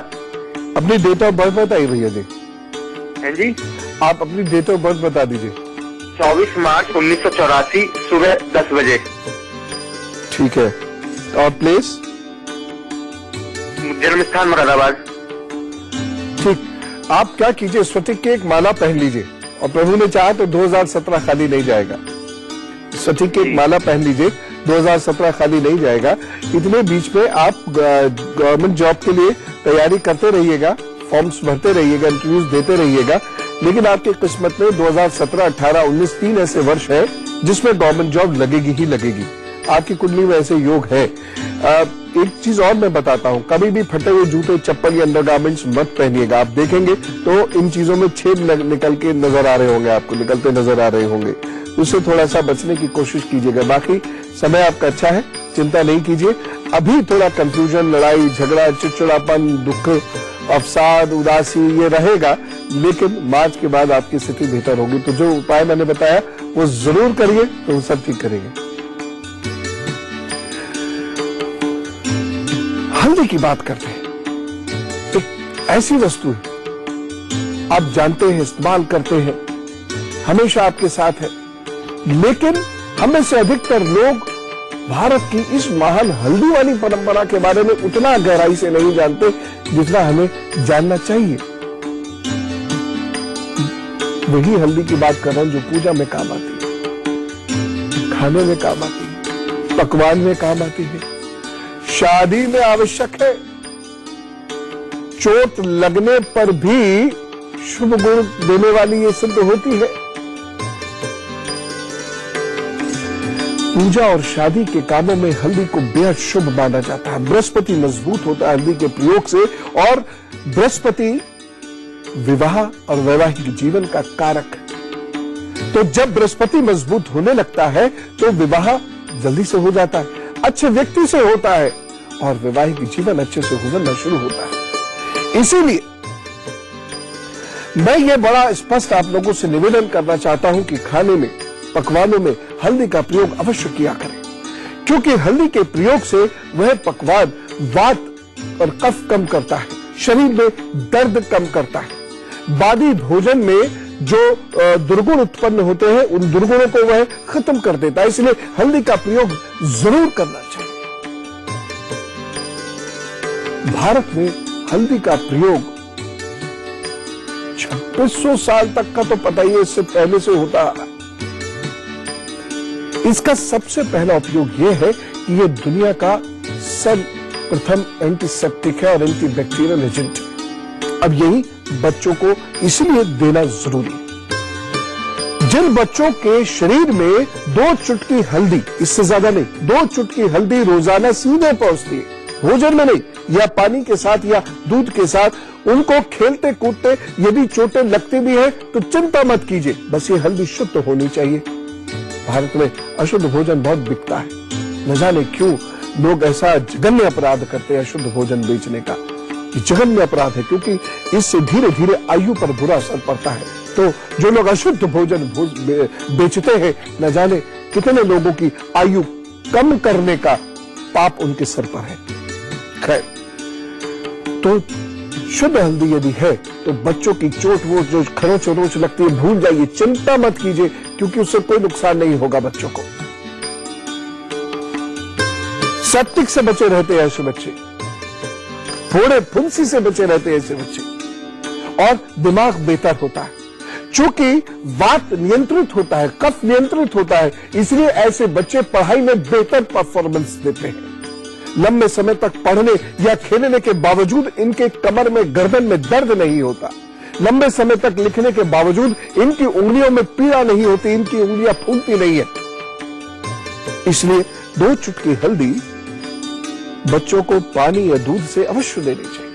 अपनी डेट ऑफ बर्थ बताइए भैया जी। हैं जी? आप अपनी डेट ऑफ बर्थ बता दीजिए। 24 मार्च 1984 सुबह 10 बजे। ठीक है। और प्लेस? जन्म स्थान मुरादाबाद। ठीक। आप क्या कीजिए, स्फटिक की एक माला पहन लीजिए, और प्रभु ने चाहा तो 2017 खाली नहीं जाएगा। स्फटिक की एक माला पहन लीजिए, 2017 खाली नहीं जाएगा। इतने बीच में आप गवर्नमेंट जॉब के लिए तैयारी करते रहिएगा, फॉर्म्स भरते रहिएगा, इंटरव्यूज देते रहिएगा, लेकिन आपकी किस्मत में 2017, 18, 19 तीन ऐसे वर्ष है जिसमें गवर्नमेंट जॉब लगेगी ही लगेगी। आपकी कुंडली में ऐसे योग है। एक चीज और मैं बताता हूं, कभी भी फटे हुए जूते, चप्पल या अंडरगारमेंट्स मत पहनिएगा। आप देखेंगे तो इन चीजों में छेद निकल के नजर आ रहे होंगे, आपको निकलते नजर आ रहे होंगे, उससे थोड़ा सा बचने की कोशिश कीजिएगा। बाकी समय आपका अच्छा है, चिंता नहीं कीजिए। अभी थोड़ा कंफ्यूजन, लड़ाई झगड़ा, चिड़चिड़ापन, दुख, अवसाद, उदासी ये रहेगा, लेकिन मार्च के बाद आपकी स्थिति बेहतर होगी। तो जो उपाय मैंने बताया वो जरूर करिए, तो सब ठीक करेंगे। हल्दी की बात करते हैं। एक ऐसी वस्तु है, आप जानते हैं, इस्तेमाल करते हैं, हमेशा आपके साथ है, लेकिन हमें से अधिकतर लोग भारत की इस महान हल्दी वाली परंपरा के बारे में उतना गहराई से नहीं जानते जितना हमें जानना चाहिए। वही हल्दी की बात कर रहा हूं जो पूजा में काम आती है, खाने में काम आती है, पकवान में काम आती है, शादी में आवश्यक है, चोट लगने पर भी शुभ गुण देने वाली ये सिद्ध होती है। पूजा और शादी के कामों में हल्दी को बेहद शुभ माना जाता है। बृहस्पति मजबूत होता है हल्दी के प्रयोग से, और बृहस्पति विवाह और वैवाहिक जीवन का कारक है। तो जब बृहस्पति मजबूत होने लगता है तो विवाह जल्दी से हो जाता है, अच्छे व्यक्ति से होता है, और वैवाहिक जीवन अच्छे से गुजरना शुरू होता है। इसीलिए मैं ये बड़ा स्पष्ट आप लोगों से निवेदन करना चाहता हूं कि खाने में, पकवानों में हल्दी का प्रयोग अवश्य किया करें, क्योंकि हल्दी के प्रयोग से वह पकवान वात और कफ कम करता है, शरीर में दर्द कम करता है, बादी भोजन में जो दुर्गुण उत्पन्न होते हैं उन दुर्गुणों को वह खत्म कर देता है। इसलिए हल्दी का प्रयोग जरूर करना चाहिए। भारत में हल्दी का प्रयोग 2600 साल तक का तो पता ही है, इससे पहले से होता है। इसका सबसे पहला उपयोग यह है कि यह दुनिया का सर्वप्रथम एंटीसेप्टिक है और एंटीबैक्टीरियल एजेंट है। अब यही बच्चों को इसलिए देना जरूरी है। जिन बच्चों के शरीर में 2 चुटकी हल्दी, इससे ज्यादा नहीं, 2 चुटकी हल्दी रोजाना सीधे पहुंचती है, भोजन में नहीं या पानी के साथ या दूध के साथ, उनको खेलते कूदते यदि चोटें लगती भी है तो चिंता मत कीजिए, बस ये हल्दी शुद्ध होनी चाहिए। भारत में अशुद्ध भोजन बहुत बिकता है, न जाने क्यों लोग ऐसा जघन्य अपराध करते हैं अशुद्ध भोजन बेचने का। ये जघन्य अपराध है क्योंकि इससे धीरे धीरे आयु पर बुरा असर पड़ता है। तो जो लोग अशुद्ध भोजन बेचते हैं, न जाने कितने लोगों की आयु कम करने का पाप उनके सर पर है। खैर, तो शुद्ध हल्दी यदि है तो बच्चों की चोट वो जो खरोच रोच लगती है भूल जाइए, चिंता मत कीजिए, क्योंकि उससे कोई नुकसान नहीं होगा बच्चों को। सेप्टिक से बचे रहते हैं ऐसे बच्चे, फोड़े फुंसी से बचे रहते हैं ऐसे बच्चे, और दिमाग बेहतर होता है। चूंकि वात नियंत्रित होता है, कफ नियंत्रित होता है, इसलिए ऐसे बच्चे पढ़ाई में बेहतर परफॉर्मेंस देते हैं। लंबे समय तक पढ़ने या खेलने के बावजूद इनके कमर में, गर्दन में दर्द नहीं होता। लंबे समय तक लिखने के बावजूद इनकी उंगलियों में पीड़ा नहीं होती, इनकी उंगलियां फूलती नहीं है। इसलिए 2 चुटकी हल्दी बच्चों को पानी या दूध से अवश्य देनी चाहिए।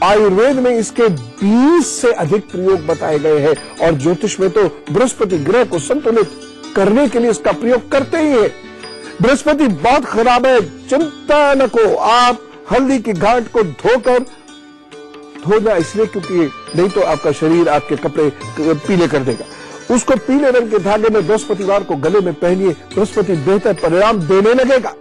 आयुर्वेद में इसके 20 से अधिक प्रयोग बताए गए हैं और ज्योतिष में तो बृहस्पति ग्रह को संतुलित करने के लिए इसका प्रयोग करते ही है। बृहस्पति बहुत खराब है, चिंता न को, आप हल्दी की गांठ को धोना इसलिए क्योंकि नहीं तो आपका शरीर, आपके कपड़े पीले कर देगा। उसको पीले रंग के धागे में बृहस्पतिवार को गले में पहनिए, बृहस्पति बेहतर परिणाम देने लगेगा।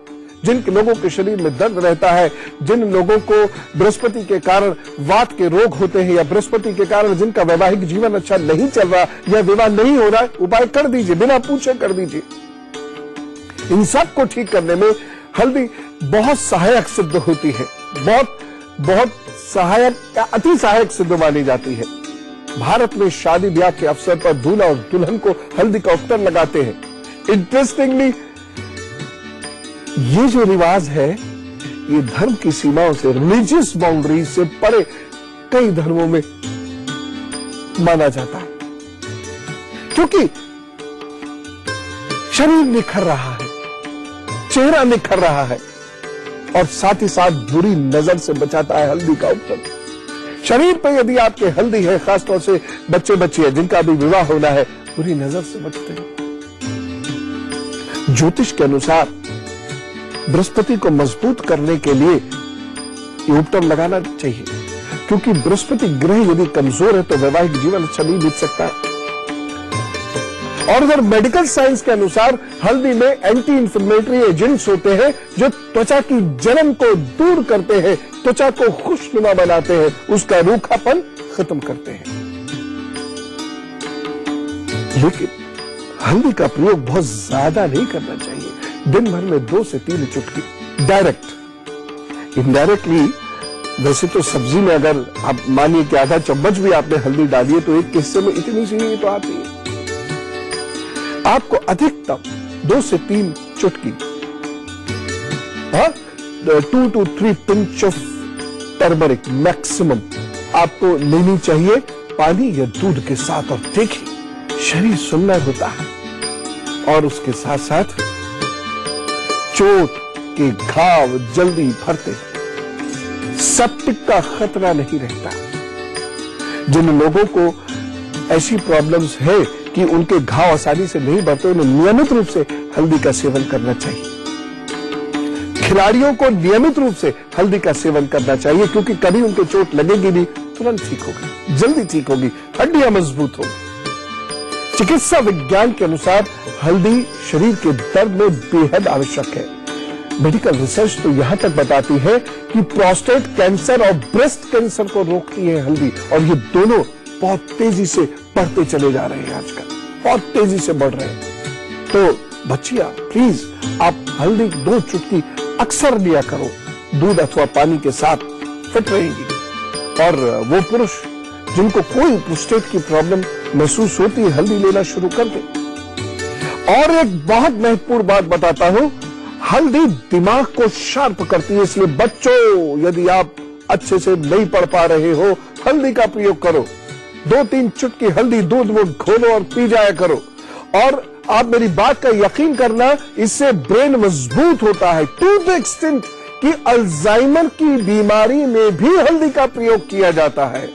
जिन लोगों के शरीर में दर्द रहता है, जिन लोगों को बृहस्पति के कारण वात के रोग होते हैं या बृहस्पति के कारण जिनका वैवाहिक जीवन अच्छा नहीं चल रहा या विवाह नहीं हो रहा, उपाय कर दीजिए, बिना पूछे कर दीजिए। इन सब को ठीक करने में हल्दी बहुत सहायक सिद्ध होती है, बहुत सहायक या अति सहायक सिद्ध मानी जाती है। भारत में शादी ब्याह के अवसर पर दूल्हा और दुल्हन को हल्दी का उपटन लगाते हैं। इंटरेस्टिंगली ये जो रिवाज है, ये धर्म की सीमाओं से, रिलीजियस बाउंड्रीज से परे कई धर्मों में माना जाता है, क्योंकि शरीर निखर रहा है, चेहरा निखर रहा है, और साथ ही साथ बुरी नजर से बचाता है हल्दी का उपटन। शरीर पे यदि आपके हल्दी है, खासतौर से बच्चे बच्चियां जिनका भी विवाह होना है, बुरी नजर से बचते हैं। ज्योतिष के अनुसार बृहस्पति को मजबूत करने के लिए ये उपटन लगाना चाहिए, क्योंकि बृहस्पति ग्रह यदि कमजोर है तो वैवाहिक जीवन अच्छा नहीं बीत सकता है। और अगर मेडिकल साइंस के अनुसार हल्दी में एंटी इंफ्लेमेटरी एजेंट्स होते हैं जो त्वचा की जलन को दूर करते हैं, त्वचा को खुशनुमा बनाते हैं, उसका रूखापन खत्म करते हैं। लेकिन हल्दी का प्रयोग बहुत ज्यादा नहीं करना चाहिए, दिन भर में 2 से 3 चुटकी डायरेक्ट। इनडायरेक्टली वैसे तो सब्जी में अगर आप मानिए कि आधा चम्मच भी आपने हल्दी डाली है तो एक हिस्से में इतनी सी ही तो आती है। आपको अधिकतम 2 से 3 चुटकी, 2 to 3 pinch of turmeric maximum आपको लेनी चाहिए पानी या दूध के साथ। और देखिए शरीर सुंदर होता है और उसके साथ साथ चोट के घाव जल्दी भरते हैं, सेप्टिक का खतरा नहीं रहता। जिन लोगों को ऐसी प्रॉब्लम्स है कि उनके घाव आसानी से नहीं भरते, उन्हें नियमित रूप से हल्दी का सेवन करना चाहिए। खिलाड़ियों को नियमित रूप से हल्दी का सेवन करना चाहिए, क्योंकि कभी उनके चोट लगेगी नहीं, तुरंत ठीक होगी, जल्दी ठीक होगी, हड्डियां मजबूत होगी। चिकित्सा विज्ञान के अनुसार हल्दी शरीर के दर्द में बेहद आवश्यक है। मेडिकल रिसर्च तो यहां तक बताती है कि प्रोस्टेट कैंसर और ब्रेस्ट कैंसर को रोकती है हल्दी, और ये दोनों बहुत तेजी से बढ़ते चले जा रहे हैं, आजकल बहुत तेजी से बढ़ रहे हैं। तो बच्चियां प्लीज आप हल्दी 2 चुटकी अक्सर लिया करो, दूध अथवा पानी के साथ, फिट रहेगी। और वो पुरुष जिनको कोई प्रोस्टेट की प्रॉब्लम महसूस होती है, हल्दी लेना शुरू कर दे। और एक बहुत महत्वपूर्ण बात बताता हूं, हल्दी दिमाग को शार्प करती है, इसलिए बच्चों यदि आप अच्छे से नहीं पढ़ पा रहे हो, हल्दी का प्रयोग करो। 2-3 चुटकी हल्दी दूध में घोलो और पी जाया करो। और आप मेरी बात का यकीन करना, इससे ब्रेन मजबूत होता है टू द एक्सटेंट कि अल्जाइमर की बीमारी में भी हल्दी का प्रयोग किया जाता है।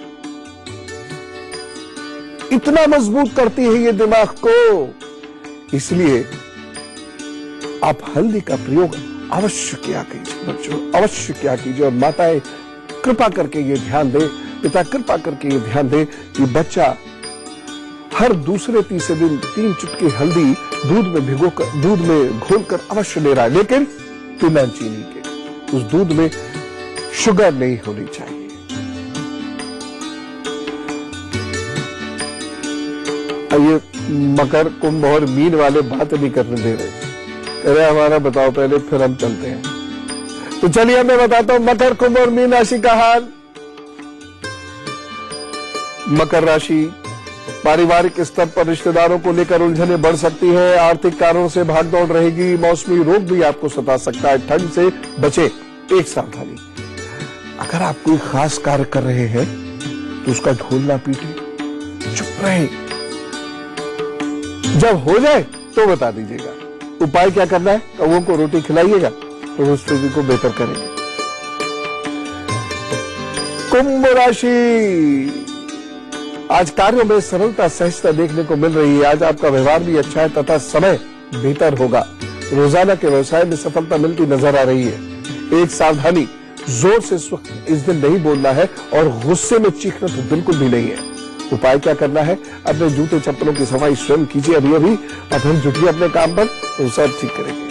इतना मजबूत करती है ये दिमाग को। इसलिए आप हल्दी का प्रयोग अवश्य किया कीजिए बच्चों, अवश्य किया कीजिए। और माताएं कृपा करके ये ध्यान दें, पिता कृपा करके ये ध्यान दें कि बच्चा हर दूसरे तीसरे दिन 3 चुटकी हल्दी दूध में घोलकर अवश्य ले रहा है, लेकिन बिना चीनी के। उस दूध में शुगर नहीं होनी चाहिए। ये मकर, कुंभ और मीन वाले बात नहीं करने दे रहे। अरे हमारा बताओ पहले, फिर हम चलते हैं। तो चलिए मैं बताता हूं मकर, कुंभ और मीन राशि का हाल। मकर राशि, पारिवारिक स्तर पर रिश्तेदारों को लेकर उलझने बढ़ सकती है। आर्थिक कारणों से भागदौड़ रहेगी। मौसमी रोग भी आपको सता सकता है। ठंड से बचे। एक सावधानी, अगर आप कोई खास कार्य कर रहे हैं तो उसका ढोल ना पीटे, चुप रहे। जब हो जाए तो बता दीजिएगा। उपाय क्या करना है? कौवों को रोटी खिलाइएगा तो वो स्थिति को बेहतर करेंगे। कुंभ राशि, आज कार्यों में सरलता सहजता देखने को मिल रही है। आज आपका व्यवहार भी अच्छा है तथा समय बेहतर होगा। रोजाना के व्यवसाय में सफलता मिलती नजर आ रही है। एक सावधानी, जोर से इस दिन नहीं बोलना है और गुस्से में चीखना तो बिल्कुल भी नहीं है। उपाय क्या करना है? अपने जूते चप्पलों की सफाई स्वयं कीजिए अभी अभी, और फिर जुटिए अपने काम पर, तो सब ठीक करेंगे।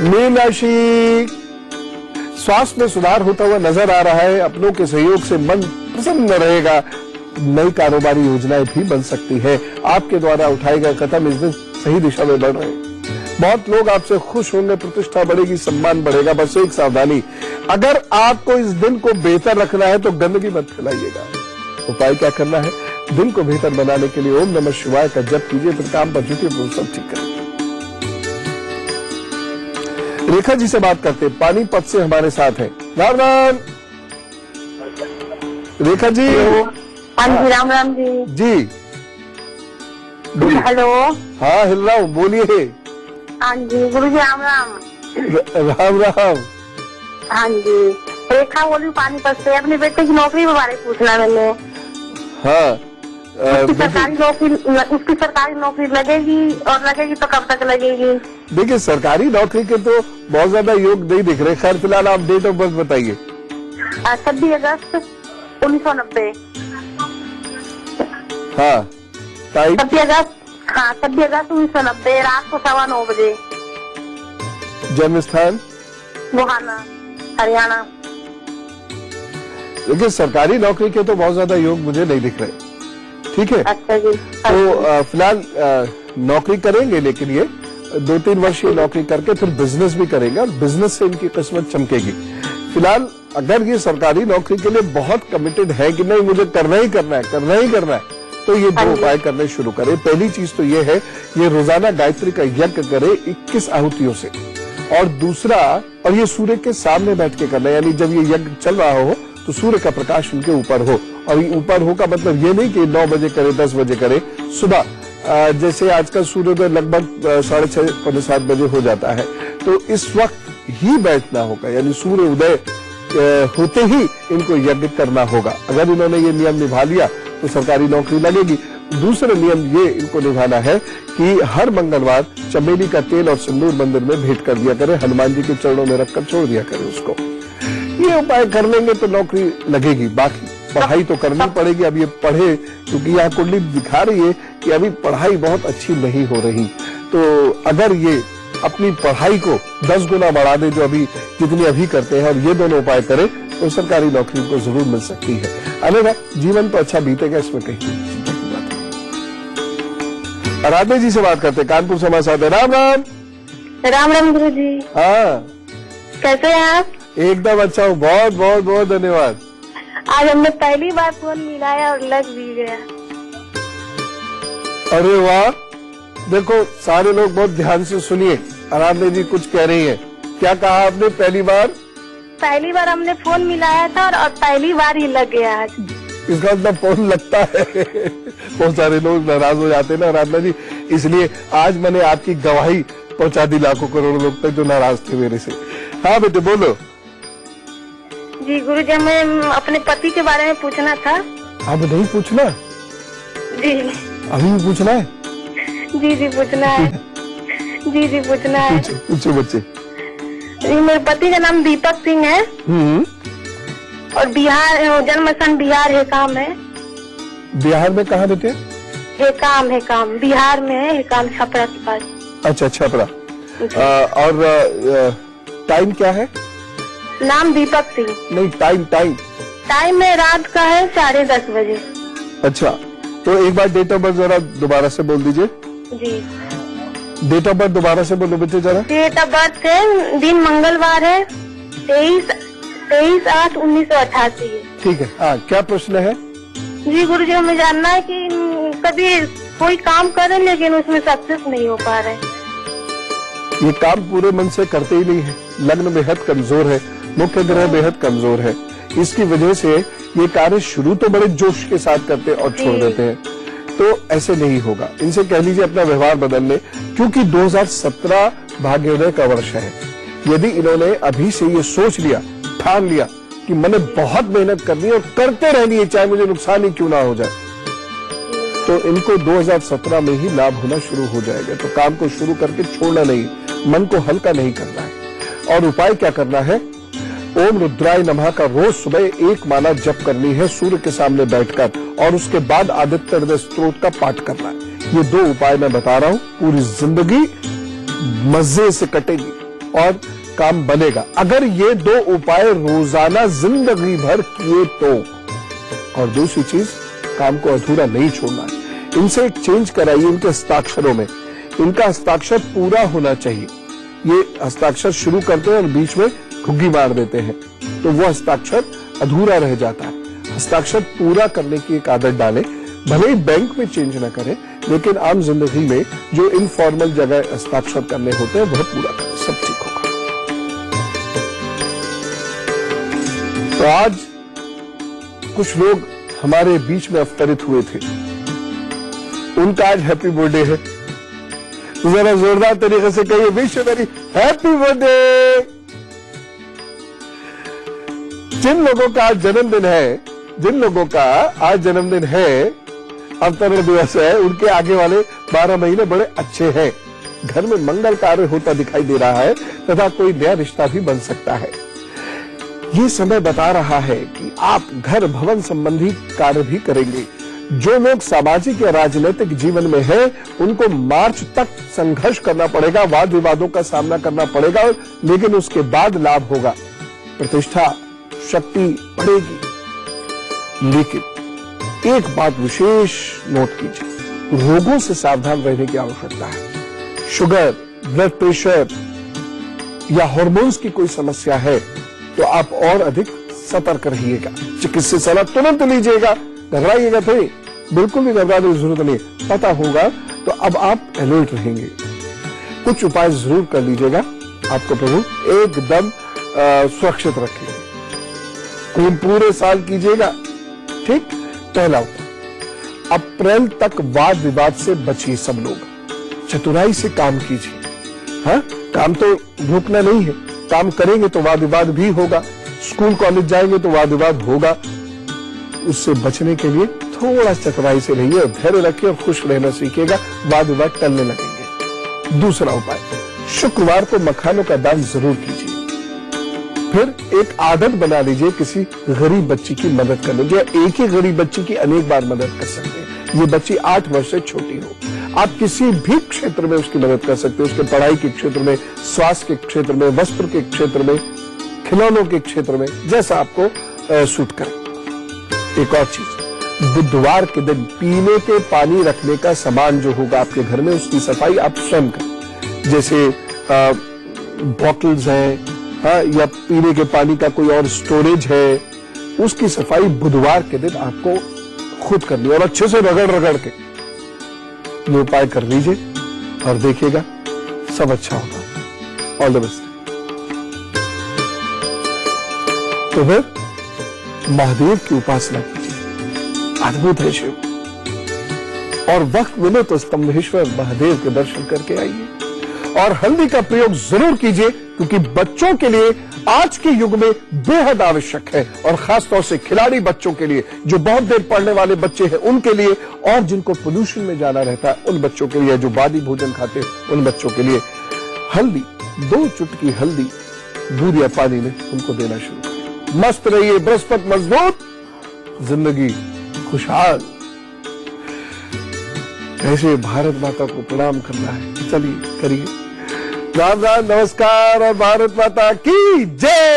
मीन राशि, स्वास्थ्य में सुधार होता हुआ नजर आ रहा है। अपनों के सहयोग से मन प्रसन्न रहेगा। नई कारोबारी योजनाएं भी बन सकती है। आपके द्वारा उठाए गए कदम इस दिन सही दिशा में बढ़ रहे हैं। बहुत लोग आपसे खुश होंगे, प्रतिष्ठा बढ़ेगी, सम्मान बढ़ेगा। बस एक सावधानी, अगर आपको इस दिन को बेहतर रखना है तो गंदगी मत फैलाइएगा। उपाय क्या करना है? दिन को बेहतर बनाने के लिए ओम नमः शिवाय का जप कीजिए, फिर काम पर जुटिए, तो सब ठीक करेंगे। रेखा जी से बात करते, पानीपत से हमारे साथ है। राम राम रेखा जी। हाँ जी, राम राम जी। जी बोलिए। हेलो। हाँ हिल रहा हूँ, बोलिए। हाँ जी गुरु जी, राम राम। राम राम। हाँ जी, रेखा बोली पानीपत से। अपने बेटे की नौकरी के बारे में पूछना मैंने। हाँ, उसकी सरकारी नौकरी लगेगी, और लगेगी तो कब तक लगेगी? देखिए सरकारी नौकरी के तो बहुत ज्यादा योग नहीं दिख रहे। खैर फिलहाल आप डेट ऑफ बर्थ बताइए। 26 अगस्त 1990। हाँ टाइम 26 अगस्त, हाँ 26 अगस्त 1990, रात को 9:15 बजे। जन्म स्थान गोहाना, हरियाणा। देखिए सरकारी नौकरी के तो बहुत ज्यादा योग मुझे नहीं दिख रहे। ठीक है, अच्छा जी। तो फिलहाल नौकरी करेंगे, लेकिन ये 2-3 वर्ष ये नौकरी करके फिर बिजनेस भी करेंगे और बिजनेस से इनकी किस्मत चमकेगी। फिलहाल अगर ये सरकारी नौकरी के लिए बहुत कमिटेड है कि नहीं मुझे करना ही करना है, तो ये 2 उपाय करने शुरू करें। पहली चीज तो ये है, ये रोजाना गायत्री का यज्ञ करे 21 आहुतियों से। और दूसरा, और ये सूर्य के सामने बैठ के करना, यानी जब ये यज्ञ चल रहा हो तो सूर्य का प्रकाश उनके ऊपर हो। और ऊपर हो का मतलब ये नहीं कि 9 बजे करे, 10 बजे करे। सुबह जैसे आजकल सूर्योदय लगभग 6:30 पौने 7 बजे हो जाता है, तो इस वक्त ही बैठना होगा, यानी सूर्य उदय होते ही इनको यज्ञ करना होगा। अगर इन्होंने ये नियम निभा लिया तो सरकारी नौकरी लगेगी। दूसरा नियम ये इनको निभाना है कि हर मंगलवार चमेली का तेल और सिंदूर मंदिर में भेंट कर दिया करें, हनुमान जी के चरणों में रखकर छोड़ दिया करें उसको। ये उपाय कर लेंगे तो नौकरी लगेगी। बाकी पढ़ाई तो करनी पड़ेगी। अब ये पढ़े, क्योंकि यहाँ कुंडली दिखा रही है कि अभी पढ़ाई बहुत अच्छी नहीं हो रही, तो अगर ये अपनी पढ़ाई को 10 गुना बढ़ा दे, जो अभी जितनी अभी करते हैं, और ये दोनों उपाय करें तो सरकारी नौकरी को जरूर मिल सकती है। अन्यथा जीवन तो अच्छा बीतेगा, इसमें कहीं चिंता की बात नहीं। राधे जी से बात करते, कानपुर से हमारे साथ है। राम राम। राम राम गुरु जी। हाँ कैसे हैं आप? एकदम अच्छा हूँ, बहुत बहुत बहुत धन्यवाद। आज हमने पहली बार फोन मिलाया और लग भी गया। अरे वाह, देखो सारे लोग बहुत ध्यान से सुनिए। आराधना जी कुछ कह रही है। क्या कहा आपने? पहली बार पहली बार हमने फोन मिलाया था और पहली बार ही लग गया आज। इसका मतलब फोन लगता है। बहुत सारे लोग नाराज हो जाते हैं ना आराधना जी, इसलिए आज मैंने आपकी गवाही पहुंचा दी लाखों करोड़ों लोग तक जो नाराज थे मेरे से। हाँ बेटे बोलो। जी गुरुजी, हमें अपने पति के बारे में पूछना था। अब नहीं पूछना? जी अभी भी पूछना है? जी पूछना है। जी पूछना है। पूछो बच्चे। जी, मेरे पति का नाम दीपक सिंह है और बिहार, जन्म स्थान बिहार हेकाम है। बिहार में कहाँ बेटे? हेकाम बिहार में है, हेकाम छपरा के पास। अच्छा छपरा। और टाइम क्या है? नाम दीपक सिंह। नहीं टाइम में रात का है 10:30 बजे। अच्छा, तो एक बार डेट ऑफ बर्थ जरा दोबारा से बोल दीजिए। जी डेट ऑफ बर्थ दोबारा से बोलो बेटे जरा। डेट ऑफ बर्थ है, दिन मंगलवार है, 23/8/1988 है। ठीक है। हाँ, क्या प्रश्न है? जी गुरुजी, हमें जानना है कि कभी कोई काम करे लेकिन उसमें सक्सेस नहीं हो पा रहे। ये काम पूरे मन से करते ही नहीं है, लग्न बेहद कमजोर है, मुख्य ग्रह बेहद कमजोर है, इसकी वजह से ये कार्य शुरू तो बड़े जोश के साथ करते और छोड़ देते हैं, तो ऐसे नहीं होगा। इनसे कह लीजिए अपना व्यवहार बदल ले, क्योंकि 2017 भाग्योदय का वर्ष है। यदि इन्होंने अभी से ये सोच लिया, ठान लिया कि मैंने बहुत मेहनत करनी है और करते रहनी है चाहे मुझे नुकसान ही क्यों ना हो जाए, तो इनको 2017 में ही लाभ होना शुरू हो जाएगा। तो काम को शुरू करके छोड़ना नहीं, मन को हल्का नहीं करना है। और उपाय क्या करना है? ओम रुद्राय नमः का रोज सुबह 1 माला जप करनी है सूर्य के सामने बैठकर, और उसके बाद आदित्य हृदय स्तोत्र का पाठ करना है। ये 2 उपाय मैं बता रहा हूं, पूरी जिंदगी मजे से कटेगी और काम बनेगा अगर ये 2 उपाय रोजाना जिंदगी भर किए तो। और दूसरी चीज, काम को अधूरा नहीं छोड़ना है। इनसे एक चेंज कराइए इनके हस्ताक्षरों में, इनका हस्ताक्षर पूरा होना चाहिए। ये हस्ताक्षर शुरू करते हैं और बीच में घुग्गी मार देते हैं, तो वो हस्ताक्षर अधूरा रह जाता है। हस्ताक्षर पूरा करने की एक आदत डालें, भले ही बैंक में चेंज ना करें, लेकिन आम जिंदगी में जो इनफॉर्मल जगह हस्ताक्षर करने होते हैं वह पूरा करें, सब ठीक होगा। तो आज कुछ लोग हमारे बीच में अवतरित हुए थे, उनका आज हैप्पी बर्थडे है। तो जरा जोरदार तरीके से कहिए विश मेरी हैप्पी बर्थडे। जिन लोगों का आज जन्मदिन है, जिन लोगों का आज जन्मदिन है, अवतरण दिवस है, उनके आगे वाले 12 महीने बड़े अच्छे हैं। घर में मंगल कार्य होता दिखाई दे रहा है तथा कोई नया रिश्ता भी बन सकता है। ये समय बता रहा है कि आप घर भवन संबंधी कार्य भी करेंगे। जो लोग सामाजिक या राजनीतिक जीवन में हैं, उनको मार्च तक संघर्ष करना पड़ेगा, वाद विवादों का सामना करना पड़ेगा, लेकिन उसके बाद लाभ होगा, प्रतिष्ठा शक्ति बढ़ेगी। लेकिन एक बात विशेष नोट कीजिए, रोगों से सावधान रहने की आवश्यकता है। शुगर, ब्लड प्रेशर या हार्मोन्स की कोई समस्या है तो आप और अधिक सतर्क रहिएगा। चिकित्सीय सलाह तुरंत लीजिएगा, घबराइएगा थोड़ी, बिल्कुल भी घबराने की जरूरत नहीं। पता होगा तो अब आप अलर्ट रहेंगे। कुछ उपाय जरूर कर लीजिएगा, आपको प्रभु एकदम सुरक्षित रखेंगे। पूरे साल कीजिएगा, ठीक। पहला उपाय, अप्रैल तक वाद विवाद से बचिए सब लोग, चतुराई से काम कीजिए। हाँ, काम तो रुकना नहीं है, काम करेंगे तो वाद विवाद भी होगा, स्कूल कॉलेज जाएंगे तो वाद विवाद होगा। उससे बचने के लिए थोड़ा चतुराई से रहिए और धैर्य रखिए और खुश रहना सीखिएगा, वाद विवाद टलने लगेंगे। दूसरा उपाय, शुक्रवार को मखानों का दान जरूर कीजिए। फिर एक आदत बना लीजिए किसी गरीब बच्ची की मदद करने की। एक ही गरीब बच्ची की अनेक बार मदद कर सकते हैं। ये बच्ची 8 वर्ष से छोटी हो, आप किसी भी क्षेत्र में उसकी मदद कर सकते हो, उसके पढ़ाई के क्षेत्र में, स्वास्थ्य के क्षेत्र में, वस्त्र के क्षेत्र में, खिलौनों के क्षेत्र में, जैसा आपको सूट करे। एक और चीज, बुधवार के दिन पीने के पानी रखने का सामान जो होगा आपके घर में, उसकी सफाई आप स्वयं करें। जैसे बॉटल्स हैं, हाँ, या पीने के पानी का कोई और स्टोरेज है, उसकी सफाई बुधवार के दिन आपको खुद करनी है और अच्छे से रगड़ रगड़ के ये उपाय कर लीजिए और देखिएगा सब अच्छा होगा। All the best. तो फिर महादेव की उपासना कीजिए, अद्भुत है शिव। और वक्त मिले तो स्तंभेश्वर महादेव के दर्शन करके आइए। और हल्दी का प्रयोग जरूर कीजिए, क्योंकि बच्चों के लिए आज के युग में बेहद आवश्यक है, और खासतौर से खिलाड़ी बच्चों के लिए, जो बहुत देर पढ़ने वाले बच्चे हैं उनके लिए, और जिनको पोल्यूशन में जाना रहता है उन बच्चों के लिए, जो बादी भोजन खाते हैं उन बच्चों के लिए हल्दी, 2 चुटकी हल्दी दूध या पानी में उनको देना शुरू करें। मस्त रहिए, बृहस्पति मजबूत, जिंदगी खुशहाल। ऐसे भारत माता को प्रणाम करना है, चलिए करिए। राम राम, नमस्कार और भारत माता की जय।